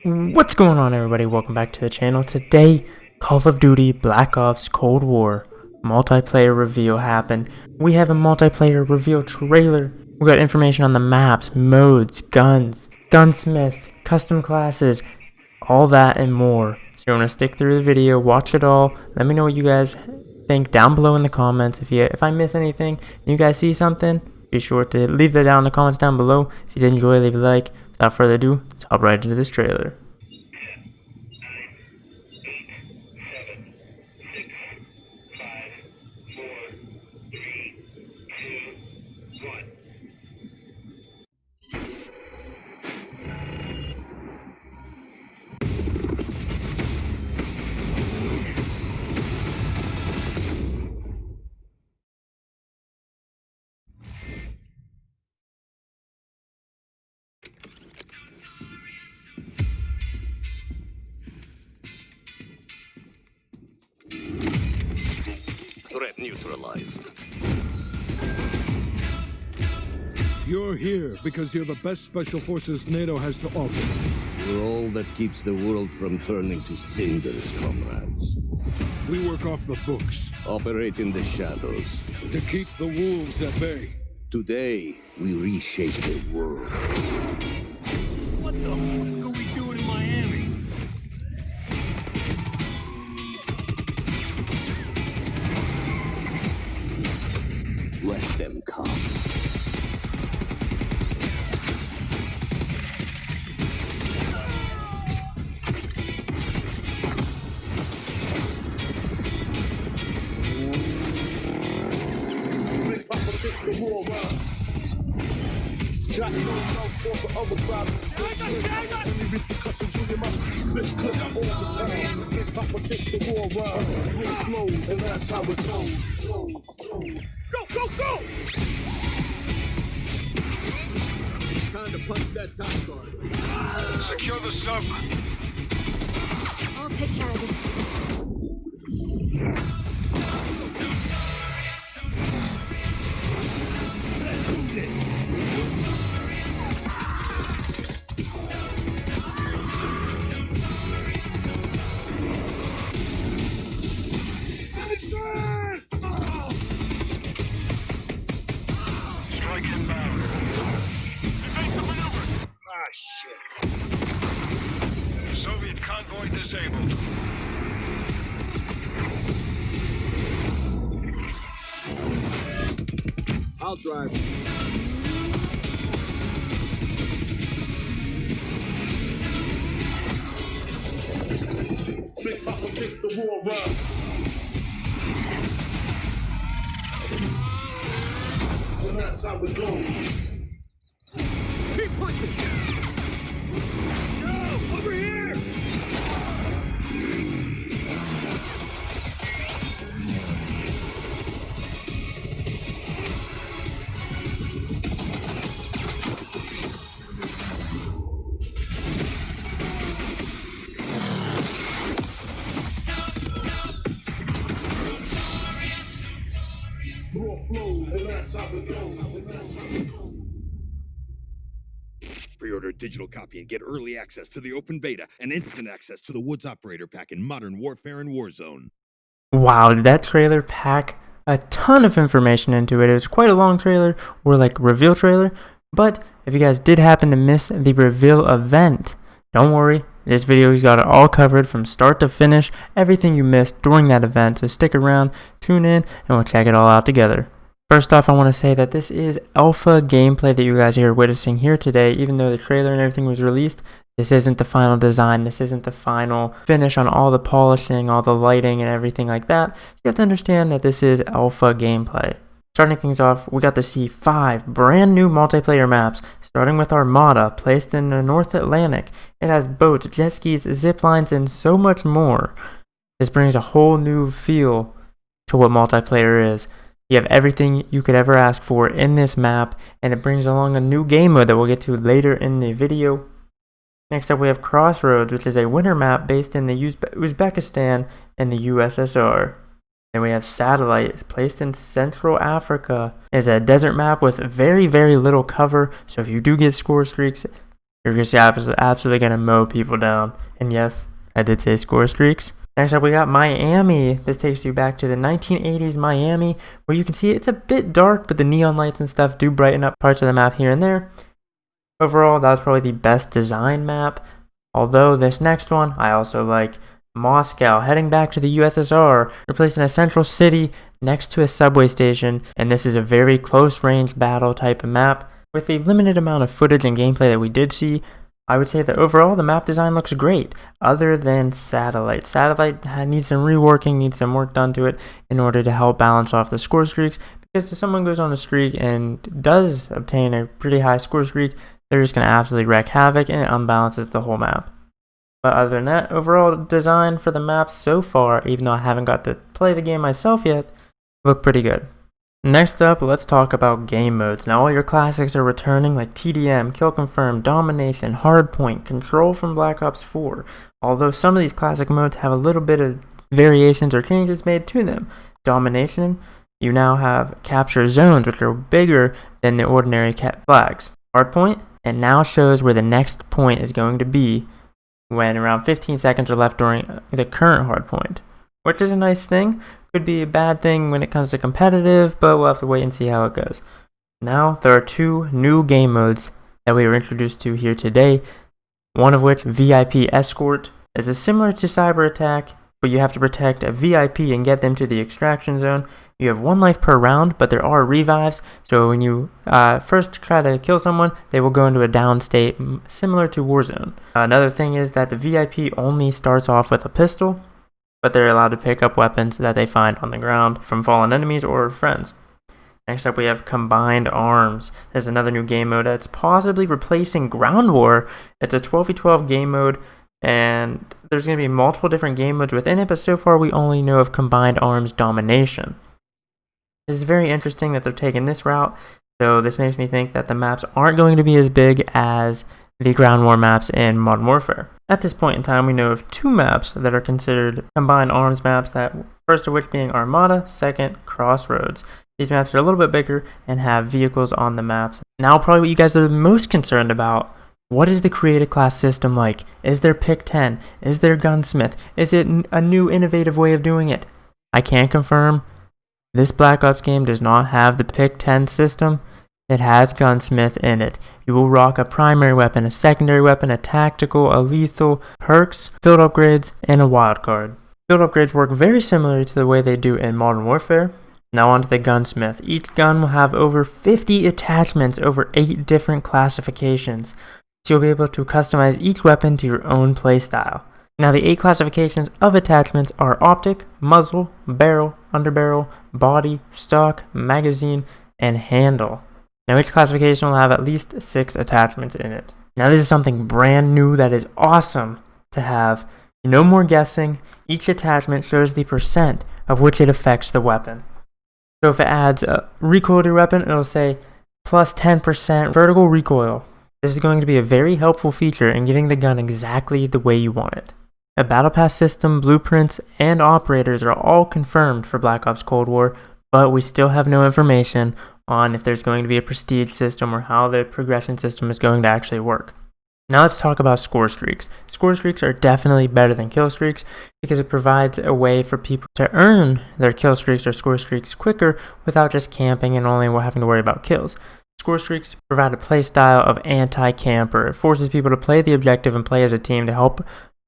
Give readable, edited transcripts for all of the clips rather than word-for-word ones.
What's going on, everybody? Welcome back to the channel. Today, Call of Duty Black Ops Cold War multiplayer reveal happened. We have a multiplayer reveal trailer. We got information on the maps, modes, guns, gunsmith, custom classes, all that and more. So you're gonna stick through the video, watch it all. Let me know what you guys think down below in the comments. If I miss anything and you guys see something, be sure to leave that down in the comments down below. If you did enjoy, leave a like. Without further ado, let's hop right into this trailer. Threat neutralized. You're here because you're the best special forces NATO has to offer. We're all that keeps the world from turning to cinders, comrades. We work off the books Operate in the shadows. to keep the wolves at bay. Today, we reshape the world. What the fuck are we doing in Miami? Let them come. Go, go, go! Time to punch that top guard. Secure the sub. I'll take care of this. Strike inbound. Evasive maneuver. Ah, shit. Soviet convoy disabled. I'll drive. Big Papa kick the war run. And that's how we go. Keep pushing! No! Over here! War flows, and that's how we go. Pre-order a digital copy and get early access to the open beta and instant access to the Woods Operator Pack in Modern Warfare and Warzone. Wow, did that trailer pack a ton of information into it. It was quite a long trailer, or like reveal trailer. But if you guys did happen to miss the reveal event, don't worry. This video's got it all covered from start to finish, everything you missed during that event. So stick around, tune in, and we'll check it all out together. First off, I want to say that this is alpha gameplay that you guys are witnessing here today. Even though the trailer and everything was released, this isn't the final design. This isn't the final finish on all the polishing, all the lighting, and everything like that. So you have to understand that this is alpha gameplay. Starting things off, we got to see 5 brand new multiplayer maps, starting with Armada, placed in the North Atlantic. It has boats, jet skis, zip lines, and so much more. This brings a whole new feel to what multiplayer is. You have everything you could ever ask for in this map, and it brings along a new game mode that we'll get to later in the video. Next up, we have Crossroads, which is a winter map based in the Uzbekistan and the USSR. Then we have Satellite, placed in Central Africa. It's a desert map with very, very little cover, so if you do get score streaks, you're just absolutely going to mow people down. And yes, I did say score streaks. Next up, we got Miami. This takes you back to the 1980s Miami, where you can see it's a bit dark, but the neon lights and stuff do brighten up parts of the map here and there. Overall, that was probably the best design map. Although this next one, I also like. Moscow, heading back to the USSR, replacing a central city next to a subway station, and this is a very close-range battle type of map. With a limited amount of footage and gameplay that we did see, I would say that overall the map design looks great, other than Satellite. Satellite needs some reworking, needs some work done to it in order to help balance off the score streaks, because if someone goes on a streak and does obtain a pretty high score streak, they're just going to absolutely wreak havoc, and it unbalances the whole map. But other than that, overall design for the maps so far, even though I haven't got to play the game myself yet, look pretty good. Next up, let's talk about game modes. Now all your classics are returning, like TDM, Kill Confirm, Domination, Hardpoint, Control from Black Ops 4. Although some of these classic modes have a little bit of variations or changes made to them. Domination, you now have capture zones, which are bigger than the ordinary flags. Hardpoint, it now shows where the next point is going to be when around 15 seconds are left during the current hardpoint, which is a nice thing. Could be a bad thing when it comes to competitive, but we'll have to wait and see how it goes. Now, there are two new game modes that we were introduced to here today, one of which, VIP Escort, is similar to Cyber Attack, but you have to protect a VIP and get them to the extraction zone. You have 1 life per round, but there are revives, so when you first try to kill someone, they will go into a down state similar to Warzone. Another thing is that the VIP only starts off with a pistol, but they're allowed to pick up weapons that they find on the ground from fallen enemies or friends. Next up, we have Combined Arms. There's another new game mode that's possibly replacing Ground War. It's a 12v12 game mode, and there's going to be multiple different game modes within it, but so far we only know of Combined Arms Domination. This is very interesting that they're taking this route, so this makes me think that the maps aren't going to be as big as the Ground War maps in Modern Warfare. At this point in time, we know of 2 maps that are considered Combined Arms maps, that first of which being Armada, second Crossroads. These maps are a little bit bigger and have vehicles on the maps. Now probably what you guys are most concerned about, what is the creative class system like? Is there Pick 10? Is there Gunsmith? Is it a new innovative way of doing it? I can't confirm. This Black Ops game does not have the Pick 10 system. It has Gunsmith in it. You will rock a primary weapon, a secondary weapon, a tactical, a lethal, perks, field upgrades, and a wildcard. Field upgrades work very similarly to the way they do in Modern Warfare. Now onto the Gunsmith. Each gun will have over 50 attachments over 8 different classifications, so you'll be able to customize each weapon to your own playstyle. Now the 8 classifications of attachments are optic, muzzle, barrel, underbarrel, body, stock, magazine, and handle. Now each classification will have at least 6 attachments in it. Now this is something brand new that is awesome to have. No more guessing. Each attachment shows the percent of which it affects the weapon. So if it adds a recoil to your weapon, it'll say plus 10% vertical recoil. This is going to be a very helpful feature in getting the gun exactly the way you want it. A battle pass system, blueprints, and operators are all confirmed for Black Ops Cold War, but we still have no information on if there's going to be a prestige system or how the progression system is going to actually work. Now let's talk about score streaks. Score streaks are definitely better than kill streaks because it provides a way for people to earn their kill streaks or score streaks quicker without just camping and only having to worry about kills. Score streaks provide a play style of anti-camper. It forces people to play the objective and play as a team to help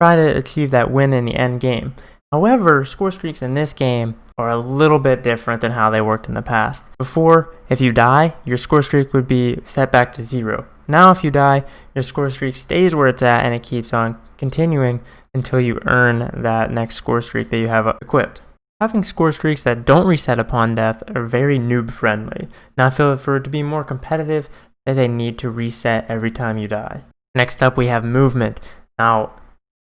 try to achieve that win in the end game. However, score streaks in this game are a little bit different than how they worked in the past. Before, if you die, your score streak would be set back to 0. Now if you die, your score streak stays where it's at and it keeps on continuing until you earn that next score streak that you have equipped. Having score streaks that don't reset upon death are very noob friendly. Now I feel for it to be more competitive that they need to reset every time you die. Next up we have movement. Now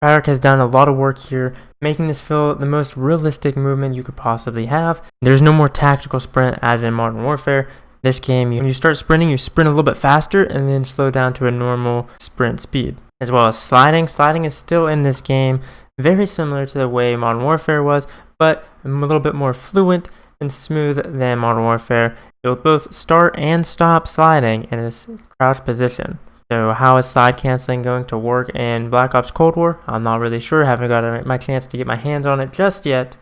Treyarch has done a lot of work here, making this feel the most realistic movement you could possibly have. There's no more tactical sprint as in Modern Warfare. This game, when you start sprinting, you sprint a little bit faster and then slow down to a normal sprint speed. As well as sliding. Sliding is still in this game, very similar to the way Modern Warfare was, but a little bit more fluent and smooth than Modern Warfare. You'll both start and stop sliding in this crouch position. So how is slide canceling going to work in Black Ops Cold War? I'm not really sure. Haven't got my chance to get my hands on it just yet.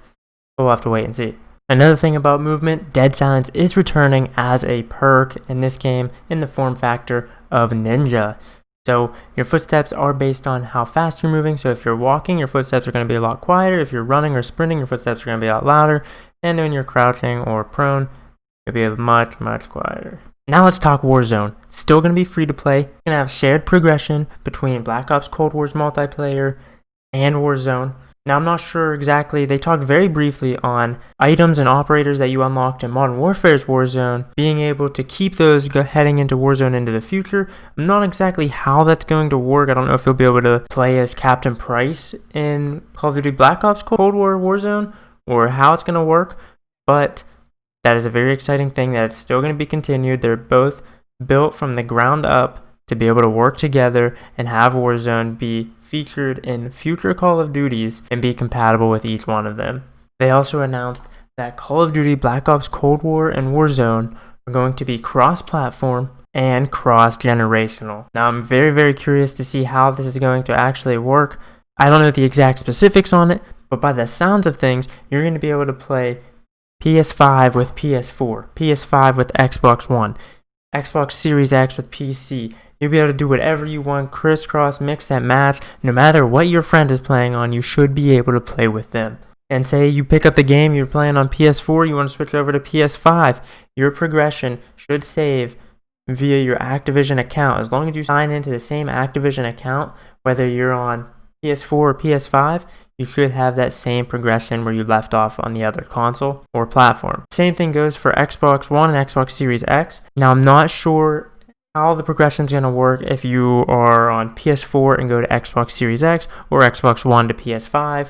We'll have to wait and see. Another thing about movement, dead silence is returning as a perk in this game in the form factor of Ninja. So your footsteps are based on how fast you're moving. So if you're walking, your footsteps are going to be a lot quieter. If you're running or sprinting, your footsteps are going to be a lot louder. And when you're crouching or prone, it'll be much, much quieter. Now let's talk Warzone. Still going to be free to play. Going to have shared progression between Black Ops Cold War's multiplayer and Warzone. Now I'm not sure exactly, they talked very briefly on items and operators that you unlocked in Modern Warfare's Warzone, being able to keep those heading into Warzone into the future. I'm not exactly how that's going to work. I don't know if you'll be able to play as Captain Price in Call of Duty Black Ops Cold War Warzone, or how it's going to work, but that is a very exciting thing that it's still going to be continued. They're both built from the ground up to be able to work together and have Warzone be featured in future Call of Duties and be compatible with each one of them. They also announced that Call of Duty Black Ops Cold War and Warzone are going to be cross-platform and cross-generational. Now I'm very, very curious to see how this is going to actually work. I don't know the exact specifics on it, but by the sounds of things, you're going to be able to play PS5 with PS4, PS5 with Xbox One, Xbox Series X with PC. You'll be able to do whatever you want, crisscross, mix and match. No matter what your friend is playing on, you should be able to play with them. And say you pick up the game you're playing on PS4, you want to switch over to PS5, your progression should save via your Activision account. As long as you sign into the same Activision account, whether you're on PS4 or PS5, you should have that same progression where you left off on the other console or platform. Same thing goes for Xbox One and Xbox Series X. Now I'm not sure how the progression is going to work if you are on PS4 and go to Xbox Series X or Xbox One to PS5.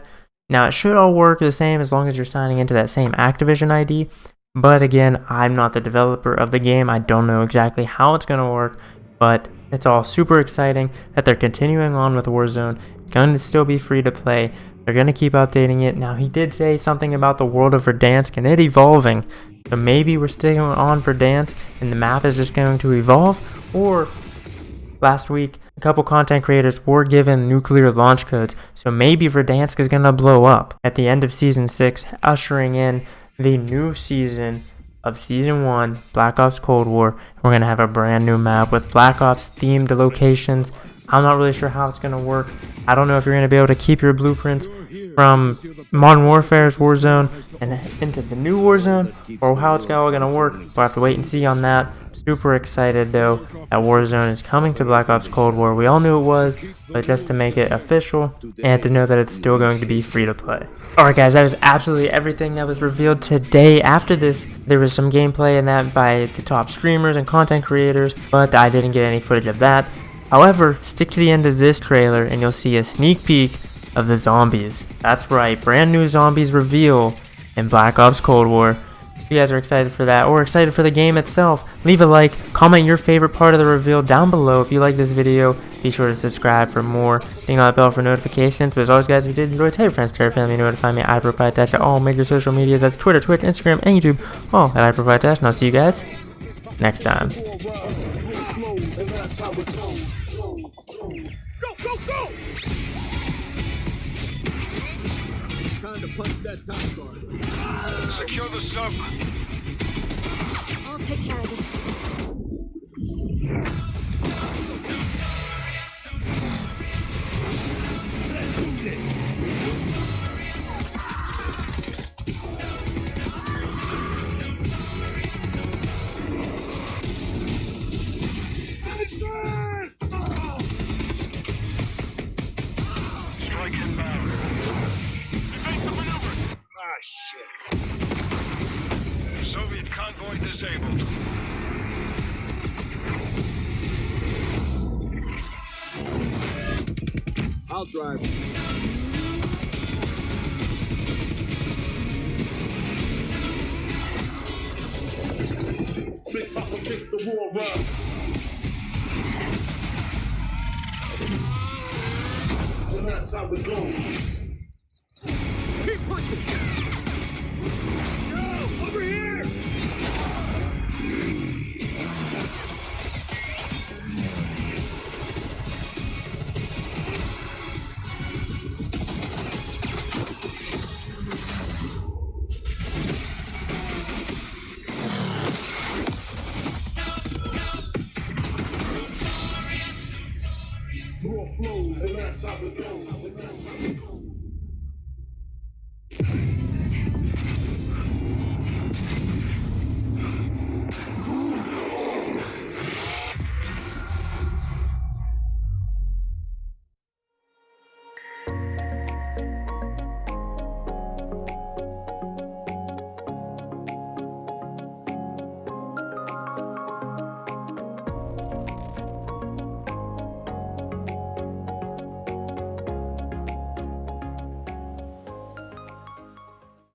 Now it should all work the same as long as you're signing into that same Activision ID. But again, I'm not the developer of the game. I don't know exactly how it's going to work, but it's all super exciting that they're continuing on with Warzone. It's going to still be free to play. They're going to keep updating it. Now, he did say something about the world of Verdansk and it evolving. So maybe we're staying on Verdansk and the map is just going to evolve. Or last week, a couple content creators were given nuclear launch codes. So maybe Verdansk is going to blow up at the end of Season 6, ushering in the new season of Season 1, Black Ops Cold War. We're going to have a brand new map with Black Ops themed locations. I'm not really sure how it's going to work. I don't know if you're going to be able to keep your blueprints from Modern Warfare's Warzone and into the new Warzone, or how it's all going to work. We'll have to wait and see on that. Super excited though that Warzone is coming to Black Ops Cold War. We all knew it was, but just to make it official and to know that it's still going to be free to play. Alright guys, that is absolutely everything that was revealed today. After this, there was some gameplay in that by the top streamers and content creators, but I didn't get any footage of that. However, stick to the end of this trailer and you'll see a sneak peek of the zombies. That's right, brand new zombies reveal in Black Ops Cold War. If you guys are excited for that or excited for the game itself, leave a like, comment your favorite part of the reveal down below. If you like this video, be sure to subscribe for more. Ding on that bell for notifications. But as always guys, if you did enjoy, tell your friends, tell your family, notify me at iProprietash at all major social medias. That's Twitter, Twitch, Instagram, and YouTube, all at iProprietash. And I'll see you guys next time. And that's how it goes. Go, go, go! Time to punch that top guard. Secure the sub. I'll take care of this. Strike inbound. Evade the maneuver. Ah, shit. Soviet convoy disabled. I'll drive. Big Papa pick the war up. And that's how it goes. Keep pushing. Yo, over here! War flows, and that's how it goes.